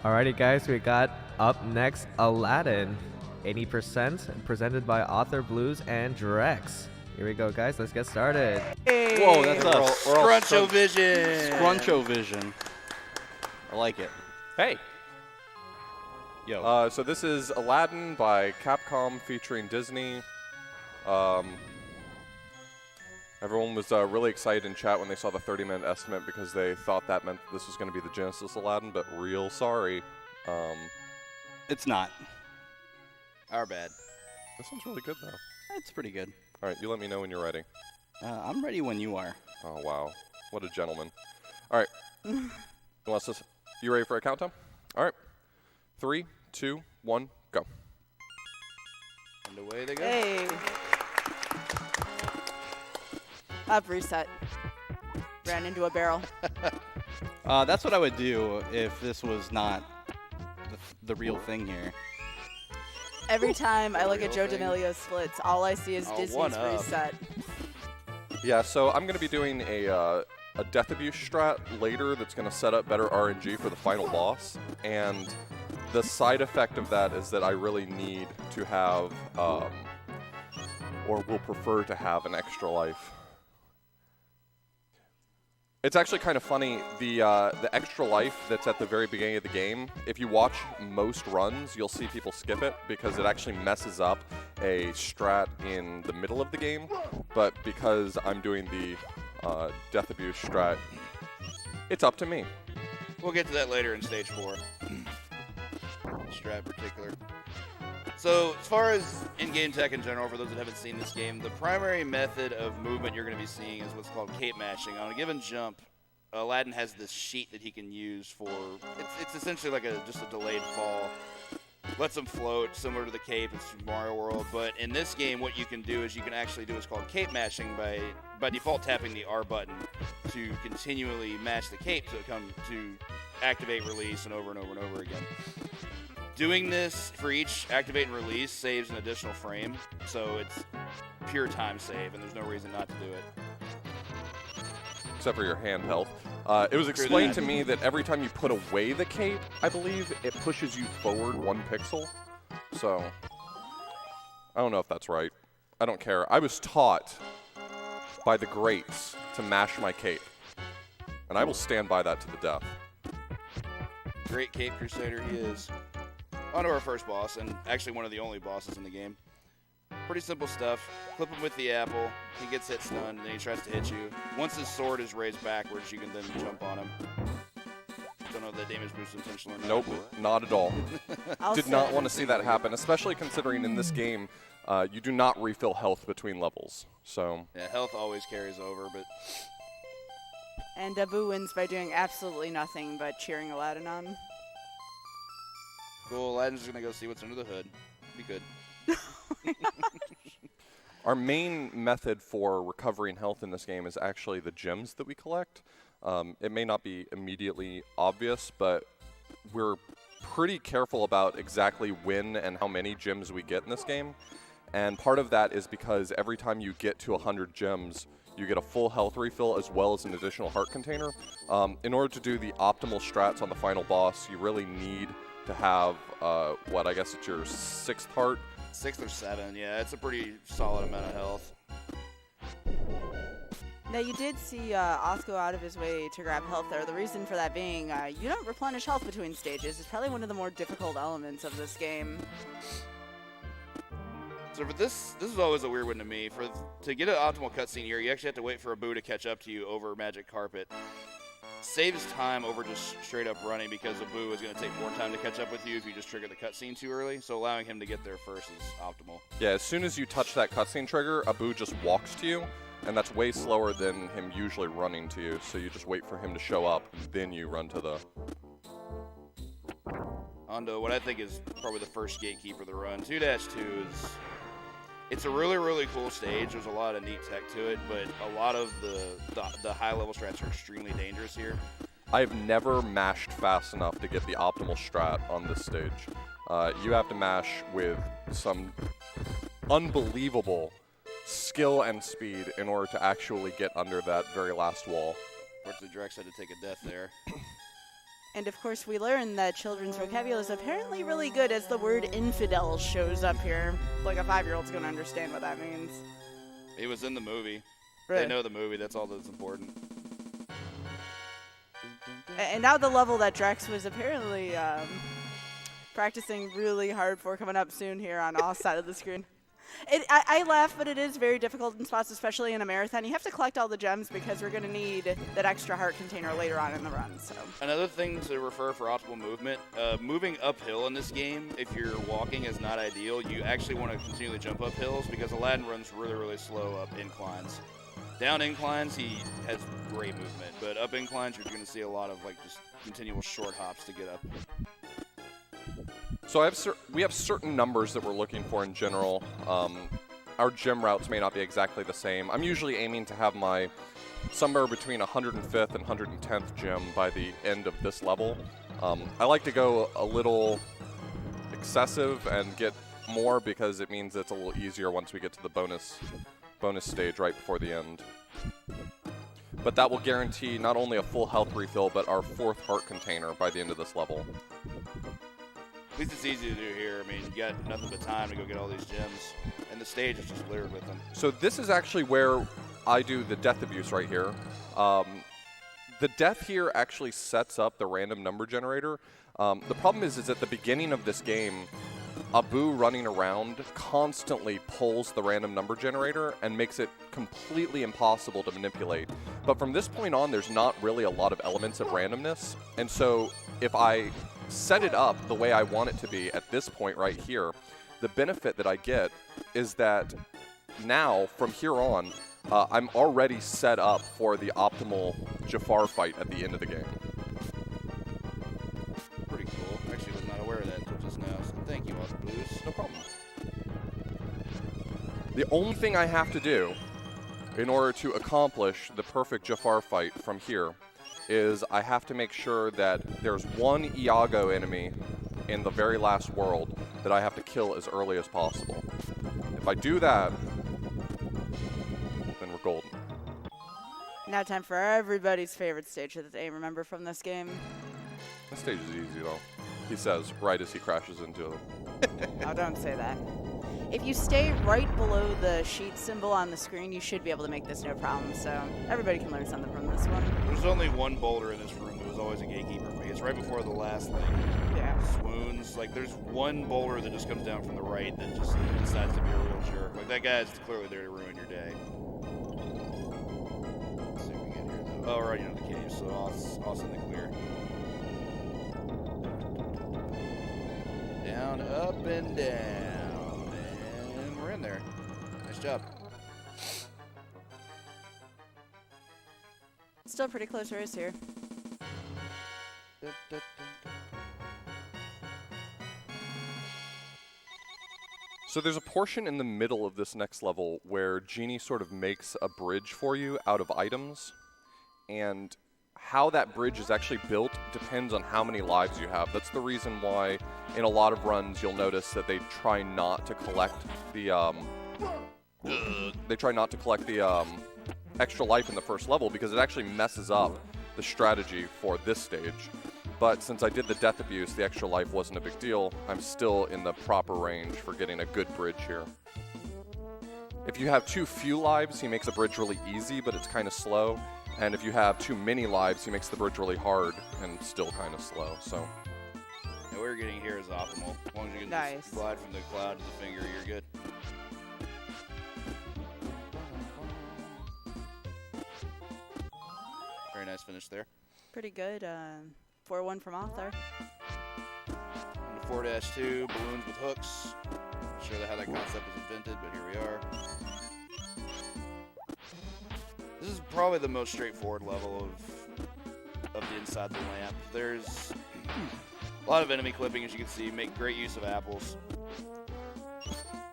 Alrighty, guys, we got up next Aladdin, 80%, presented by Author Blues and Drex. Here we go, guys. Let's get started. Hey, Whoa, that's Scruncho Vision. Scruncho Vision. I like it. Hey. Yo. So this is Aladdin by Capcom featuring Disney. Everyone was really excited in chat when they saw the 30-minute estimate because they thought that meant this was going to be the Genesis Aladdin, but real sorry. It's not. Our bad. This one's really good, though. It's pretty good. All right, you let me know when you're ready. I'm ready when you are. Oh, wow. What a gentleman. All right. You ready for a countdown? All right. 3, 2, 1, go. And away they go. Hey. Up reset. Ran into a barrel. That's what I would do if this was not the real thing here. Every time I look at Joe D'Amelio's splits, all I see is Disney's reset. Yeah, so I'm going to be doing a death abuse strat later that's going to set up better RNG for the final boss. And the side effect of that is that I really need to have, or will prefer to have, an extra life. It's actually kind of funny, the extra life that's at the very beginning of the game, if you watch most runs, you'll see people skip it because it actually messes up a strat in the middle of the game. But because I'm doing the death abuse strat, it's up to me. We'll get to that later in Stage 4. Strat in particular. So, as far as in-game tech in general, for those that haven't seen this game, the primary method of movement you're going to be seeing is what's called cape mashing. On a given jump, Aladdin has this sheet that he can use for, it's essentially like just a delayed fall. Lets him float, similar to the cape in Super Mario World. But in this game, what you can do is you can actually do what's called cape mashing by default tapping the R button to continually mash the cape to activate, release, and over and over and over again. Doing this for each activate and release saves an additional frame, so it's pure time save, and there's no reason not to do it. Except for your hand health. It was explained to me that every time you put away the cape, I believe, it pushes you forward 1 pixel. So, I don't know if that's right. I don't care. I was taught by the greats to mash my cape. And I will stand by that to the death. Great Cape Crusader he is. On to our first boss, and actually one of the only bosses in the game. Pretty simple stuff. Clip him with the apple. He gets hit stunned, and then he tries to hit you. Once his sword is raised backwards, you can then jump on him. Don't know if that damage boost is intentional or not. Nope, not at all. Did not want to see that like happen, especially considering in this game, you do not refill health between levels. So yeah, health always carries over, but And Dabu wins by doing absolutely nothing but cheering Aladdin on. cool. Aladdin's just going to go see what's under the hood. Be good. our main method for recovering health in this game is actually the gems that we collect. It may not be immediately obvious, but we're pretty careful about exactly when and how many gems we get in this game. And part of that is because every time you get to 100 gems, you get a full health refill as well as an additional heart container. In order to do the optimal strats on the final boss, you really need to have, I guess it's your 6th heart. 6th or 7, yeah, it's a pretty solid amount of health. Now, you did see Oz go out of his way to grab health there. The reason for that being you don't replenish health between stages. It's probably one of the more difficult elements of this game. So for this is always a weird one to me. To get an optimal cutscene here, you actually have to wait for Abu to catch up to you over Magic Carpet. Saves time over just straight up running because Abu is going to take more time to catch up with you if you just trigger the cutscene too early. So allowing him to get there first is optimal. Yeah, as soon as you touch that cutscene trigger, Abu just walks to you, and that's way slower than him usually running to you. So you just wait for him to show up, and then you run to the... On to what I think is probably the first gatekeeper of the run. 2-2 is... It's a really, really cool stage. There's a lot of neat tech to it, but a lot of the high-level strats are extremely dangerous here. I've never mashed fast enough to get the optimal strat on this stage. You have to mash with some unbelievable skill and speed in order to actually get under that very last wall. Unfortunately, Drex had to take a death there. And of course, we learn that children's vocabulary is apparently really good as the word infidel shows up here. Like a 5-year-old's going to understand what that means. He was in the movie. Really? They know the movie. That's all that's important. And now the level that Drex was apparently practicing really hard for coming up soon here on all side of the screen. I laugh, but it is very difficult in spots, especially in a marathon. You have to collect all the gems because we're going to need that extra heart container later on in the run. So Another thing to refer for optimal movement, moving uphill in this game, if you're walking, is not ideal. You actually want to continually jump up hills because Aladdin runs really, really slow up inclines. Down inclines, he has great movement, but up inclines, you're going to see a lot of like just continual short hops to get up. So we have certain numbers that we're looking for in general. Our gym routes may not be exactly the same. I'm usually aiming to have my somewhere between 105th and 110th gym by the end of this level. I like to go a little excessive and get more because it means it's a little easier once we get to the bonus stage right before the end. But that will guarantee not only a full health refill, but our 4th heart container by the end of this level. At least it's easy to do here. I mean, you got nothing but time to go get all these gems, and the stage is just littered with them. So this is actually where I do the death abuse right here. The death here actually sets up the random number generator. The problem is at the beginning of this game, Abu running around constantly pulls the random number generator and makes it completely impossible to manipulate. But from this point on, there's not really a lot of elements of randomness. And so if I set it up the way I want it to be at this point right here, the benefit that I get is that now, from here on, I'm already set up for the optimal Jafar fight at the end of the game. Pretty cool. Actually, was not aware of that until just now, so thank you, Austin Blues. No problem. The only thing I have to do in order to accomplish the perfect Jafar fight from here is I have to make sure that there's one Iago enemy in the very last world that I have to kill as early as possible. If I do that, then we're golden. now time for everybody's favorite stage that they remember from this game. This stage is easy though. He says right as he crashes into them. Oh, don't say that. If you stay right below the sheet symbol on the screen, you should be able to make this no problem. So everybody can learn something from this one. There's only one boulder in this room that was always a gatekeeper for me. It's right before the last, swoons. Like, there's one boulder that just comes down from the right that just decides to be a real jerk. Like, that guy's clearly there to ruin your day. Let's see what we get here, though. Oh, right, you know, the cave, so I'll in the clear. Down, up, and down. And we're in there. Nice job. Still pretty close race here. So there's a portion in the middle of this next level where Genie sort of makes a bridge for you out of items, and how that bridge is actually built depends on how many lives you have. That's the reason why in a lot of runs you'll notice that they try not to collect the extra life in the first level because it actually messes up the strategy for this stage. But since I did the death abuse, the extra life wasn't a big deal. I'm still in the proper range for getting a good bridge here. If you have too few lives, he makes the bridge really easy, but it's kind of slow. And if you have too many lives, he makes the bridge really hard and still kind of slow. So, Yeah, what we're getting here is optimal. As long as you can Nice. just glide from the cloud to the finger, you're good. Very nice finish there. Pretty good. 4-1 from Author. Into 4-2, balloons with hooks. Not sure how that concept was invented, but here we are. This is probably the most straightforward level of the inside the lamp. There's a lot of enemy clipping, as you can see. Make great use of apples.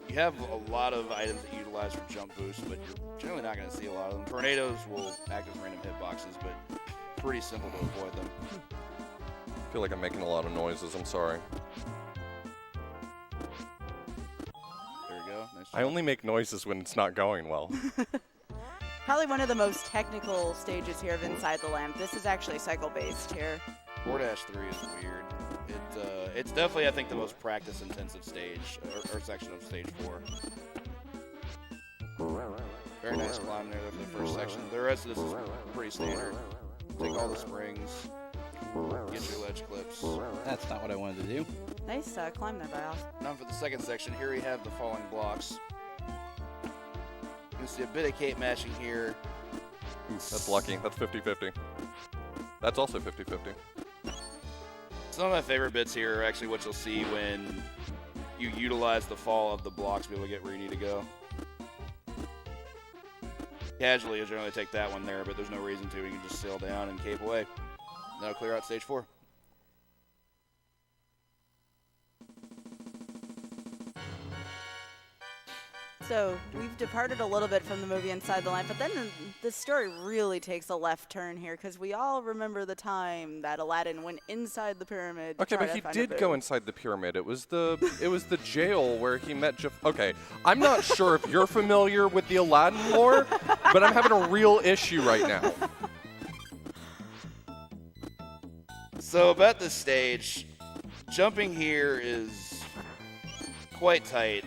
You have a lot of items that you utilize for jump boosts, but you're generally not going to see a lot of them. Tornadoes will act as random hitboxes, but pretty simple to avoid them. I feel like I'm making a lot of noises. I'm sorry. There we go. Nice job. I only make noises when it's not going well. Probably one of the most technical stages here of Inside the Lamp. This is actually cycle-based here. 4-3 is weird. It's definitely, I think, the most practice-intensive stage, or section of stage 4. Very nice climb there for the first section. The rest of this is pretty standard. Take all the springs, get your ledge clips. That's not what I wanted to do. Nice climb there by Off. Now for the second section, here we have the falling blocks. You can see a bit of cape mashing here. That's lucky. That's 50-50. That's also 50-50. Some of my favorite bits here are actually what you'll see when you utilize the fall of the blocks to be able to get where you need to go. Casually, you'll generally take that one there, but there's no reason to. You can just sail down and cape away. That'll clear out stage 4. So we've departed a little bit from the movie Inside the Lamp, but then the story really takes a left turn here because we all remember the time that Aladdin went inside the pyramid. to Okay, try but to he find a did boo. go inside the pyramid. It was the jail where he met Okay, I'm not sure if you're familiar with the Aladdin lore, but I'm having a real issue right now. So about this stage, jumping here is quite tight.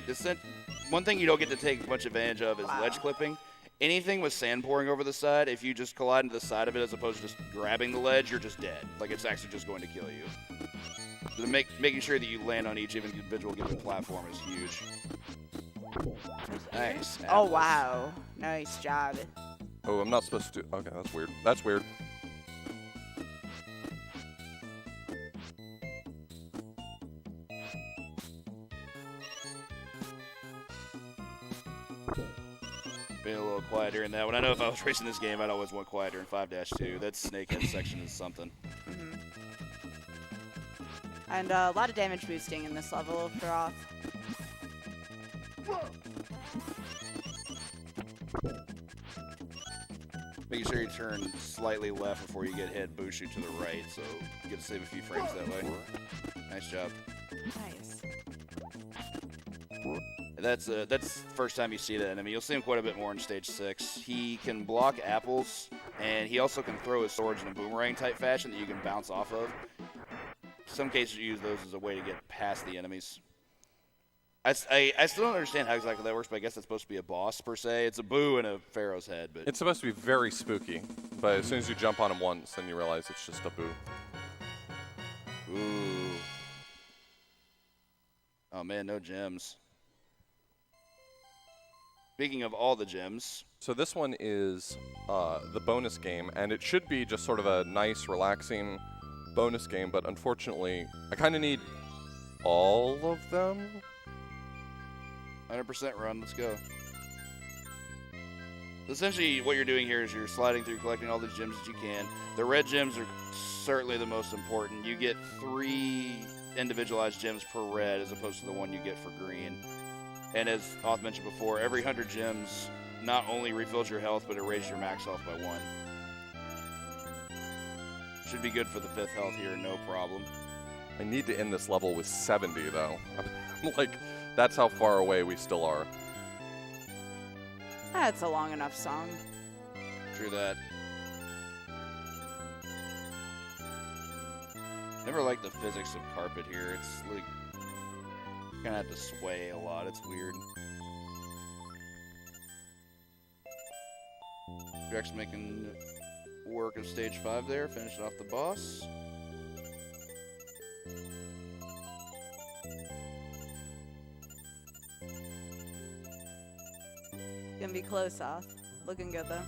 One thing you don't get to take much advantage of is ledge clipping. Anything with sand pouring over the side, if you just collide into the side of it as opposed to just grabbing the ledge, you're just dead. Like, it's actually just going to kill you. So making sure that you land on each individual given platform is huge. Nice. Oh, apples. wow. Nice job. Oh, I'm not supposed to. Okay, that's weird. That's weird. Being a little quieter in that one. I know if I was racing this game, I'd always want quieter in 5-2. That snakehead section is something. Mm-hmm. And a lot of damage boosting in this level for Off. Making sure you turn slightly left before you get hit, boost you to the right, so you get to save a few frames that way. Nice job. Nice. That's the first time you see that enemy. You'll see him quite a bit more in stage 6. He can block apples, and he also can throw his swords in a boomerang type fashion that you can bounce off of. Some cases you use those as a way to get past the enemies. I still don't understand how exactly that works, but I guess that's supposed to be a boss per se. It's a boo and a pharaoh's head, but It's supposed to be very spooky, but as soon as you jump on him once, then you realize it's just a boo. ooh. Oh man, no gems. Speaking of all the gems, So this one is the bonus game, and it should be just sort of a nice, relaxing bonus game, but unfortunately, I kind of need all of them. 100% run, let's go. Essentially, what you're doing here is you're sliding through, collecting all the gems that you can. The red gems are certainly the most important. You get 3 individualized gems per red as opposed to the one you get for green. And as Oth mentioned before, every 100 gems not only refills your health, but it raises your max health by 1. Should be good for the 5th health here, no problem. I need to end this level with 70, though. Like, that's how far away we still are. That's a long enough song. True that. Never liked the physics of carpet here. It's like, you kind of have to sway a lot. It's weird. Drex making work of stage 5 there, finishing off the boss. Gonna be close, Off. Looking good, though.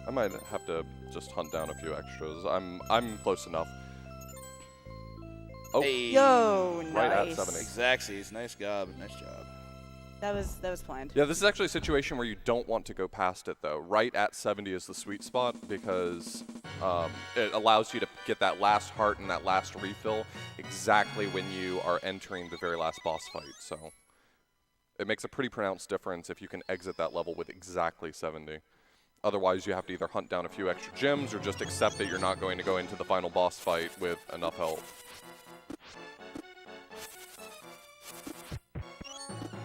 I might have to just hunt down a few extras. I'm close enough. Oh, Hey, Yo, Right at nice. 70. Zaxxy's, nice job, nice job. That was planned. yeah, this is actually a situation where you don't want to go past it, though. Right at 70 is the sweet spot because it allows you to get that last heart and that last refill exactly when you are entering the very last boss fight. So it makes a pretty pronounced difference if you can exit that level with exactly 70. Otherwise, you have to either hunt down a few extra gems or just accept that you're not going to go into the final boss fight with enough health.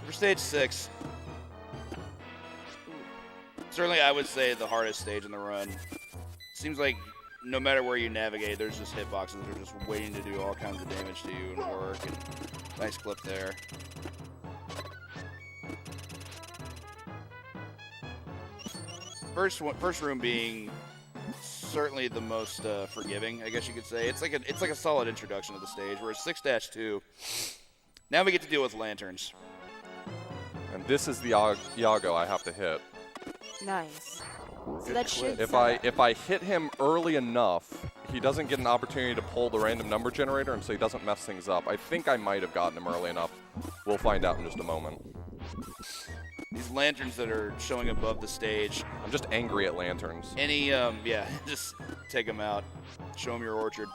For stage 6, certainly I would say the hardest stage in the run. Seems like no matter where you navigate, there's just hitboxes that are just waiting to do all kinds of damage to you and work. And nice clip there. First room being certainly the most forgiving, I guess you could say. It's like a solid introduction to the stage. Whereas 6-2, now we get to deal with lanterns. And this is the Iago I have to hit. Nice. So that should If I hit him early enough, he doesn't get an opportunity to pull the random number generator, and so he doesn't mess things up. I think I might have gotten him early enough. We'll find out in just a moment. These lanterns that are showing above the stage. I'm just angry at lanterns. Any, yeah, just take them out. Show them your orchard.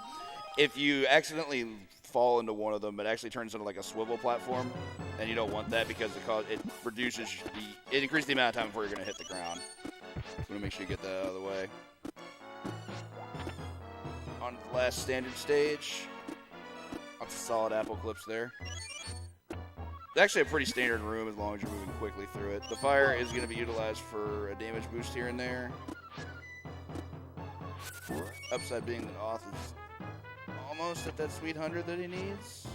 If you accidentally fall into one of them, it actually turns into like a swivel platform, and you don't want that because it increases the amount of time before you're going to hit the ground. So want to make sure you get that out of the way. On the last standard stage, lots of solid apple clips there. It's actually a pretty standard room as long as you're moving quickly through it. The fire is going to be utilized for a damage boost here and there. Upside being that Oth is almost at that sweet 100 that he needs.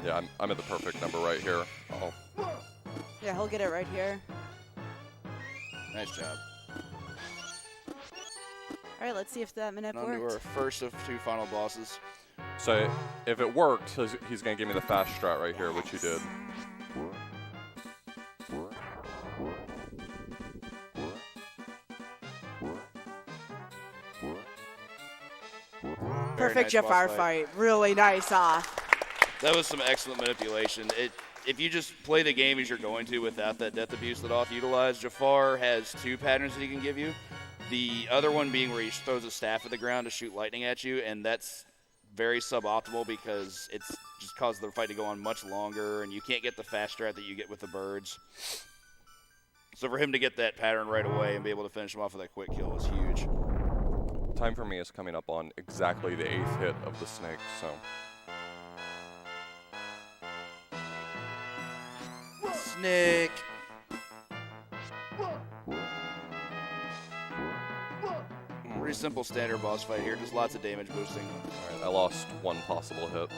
Yeah, I'm at the perfect number right here. Oh. Yeah, he'll get it right here. Nice job. All right, let's see if that minute On to our worked. first of 2 final bosses. So if it worked, he's going to give me the fast strat right here, which he did. Perfect nice Jafar boss fight. Really nice off. That was some excellent manipulation. If you just play the game as you're going to without that death abuse that Oth utilized, Jafar has 2 patterns that he can give you. The other one being where he throws a staff at the ground to shoot lightning at you, and that's very suboptimal because it's just caused the fight to go on much longer, and you can't get the fast strat that you get with the birds. So for him to get that pattern right away and be able to finish him off with that quick kill was huge. Time for me is coming up on exactly the 8th hit of the snake, so. Snake. Pretty simple standard boss fight here, just lots of damage boosting. All right, I lost 1 possible hit.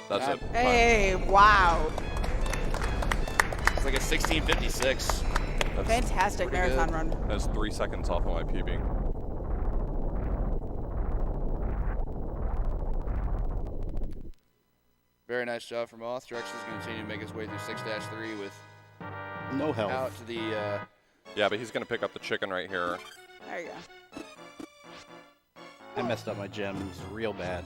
That's it. Hey, wow. It's like a 1656. That's Fantastic pretty marathon good. run. That's 3 seconds off of my PB. Very nice job from Oth. Drex is going to continue to make his way through 6-3 with No help. out to the Yeah, but he's going to pick up the chicken right here. There you go. I messed up my gems real bad.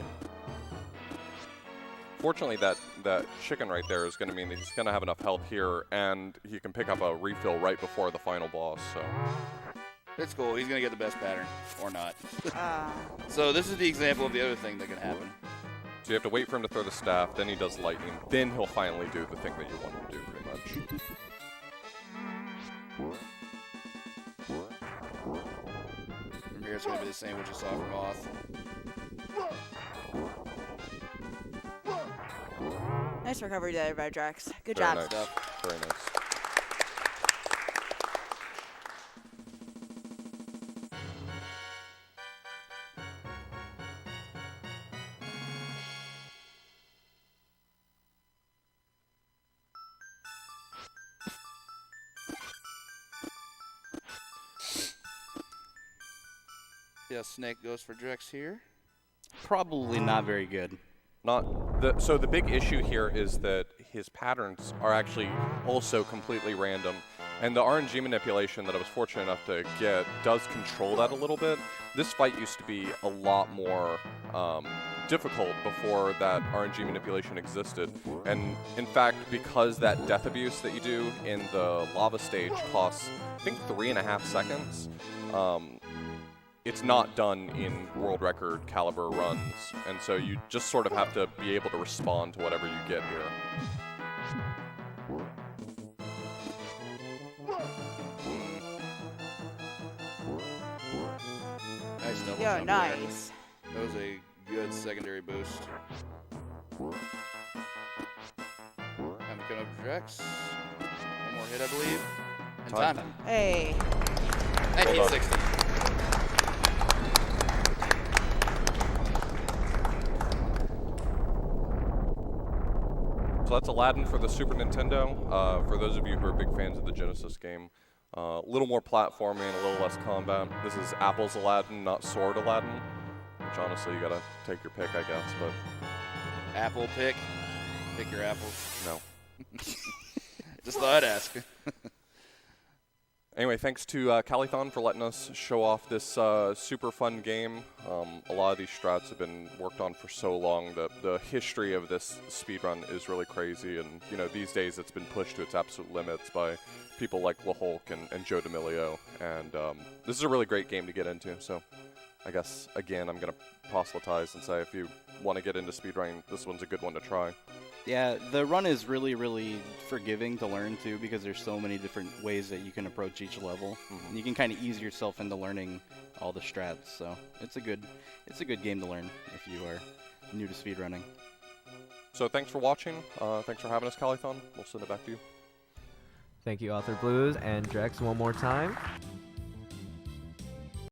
Fortunately, that chicken right there is going to mean that he's going to have enough health here, and he can pick up a refill right before the final boss. So it's cool. He's going to get the best pattern, or not. Uh, So this is the example of the other thing that can happen. you have to wait for him to throw the staff, then he does lightning, then he'll finally do the thing that you want him to do, pretty much. From here, it's going to be the same what you saw from Oth. nice recovery there by Drax. Good Very job. nice. Very nice. Yeah, Snake goes for Drex here. Probably not very good. So the big issue here is that his patterns are actually also completely random, and the RNG manipulation that I was fortunate enough to get does control that a little bit. This fight used to be a lot more difficult before that RNG manipulation existed, and in fact, because that death abuse that you do in the lava stage costs, I think, 3.5 seconds, it's not done in world record caliber runs, and so you just sort of have to be able to respond to whatever you get here. Nice double Yo, jump there. nice. That was a good secondary boost. I'm coming up Drex. One more hit, I believe. And time. Hey. 1960. So that's Aladdin for the Super Nintendo. For those of you who are big fans of the Genesis game, a little more platforming, a little less combat. This is Apple's Aladdin, not Sword Aladdin, which honestly you gotta take your pick, I guess. But Apple pick. Pick your apples. no. Just thought I'd ask. Anyway, thanks to Calithon for letting us show off this super fun game. A lot of these strats have been worked on for so long that the history of this speedrun is really crazy. And, you know, these days it's been pushed to its absolute limits by people like La Hulk and Joe D'Amelio. And this is a really great game to get into. So I guess, again, I'm going to proselytize and say if you want to get into speedrunning, this one's a good one to try. Yeah, the run is really, really forgiving to learn too, because there's so many different ways that you can approach each level. And you can kind of ease yourself into learning all the strats. So it's a good game to learn if you are new to speedrunning. So thanks for watching. Thanks for having us, Calithon. We'll send it back to you. Thank you, Author Blues and Drex, one more time.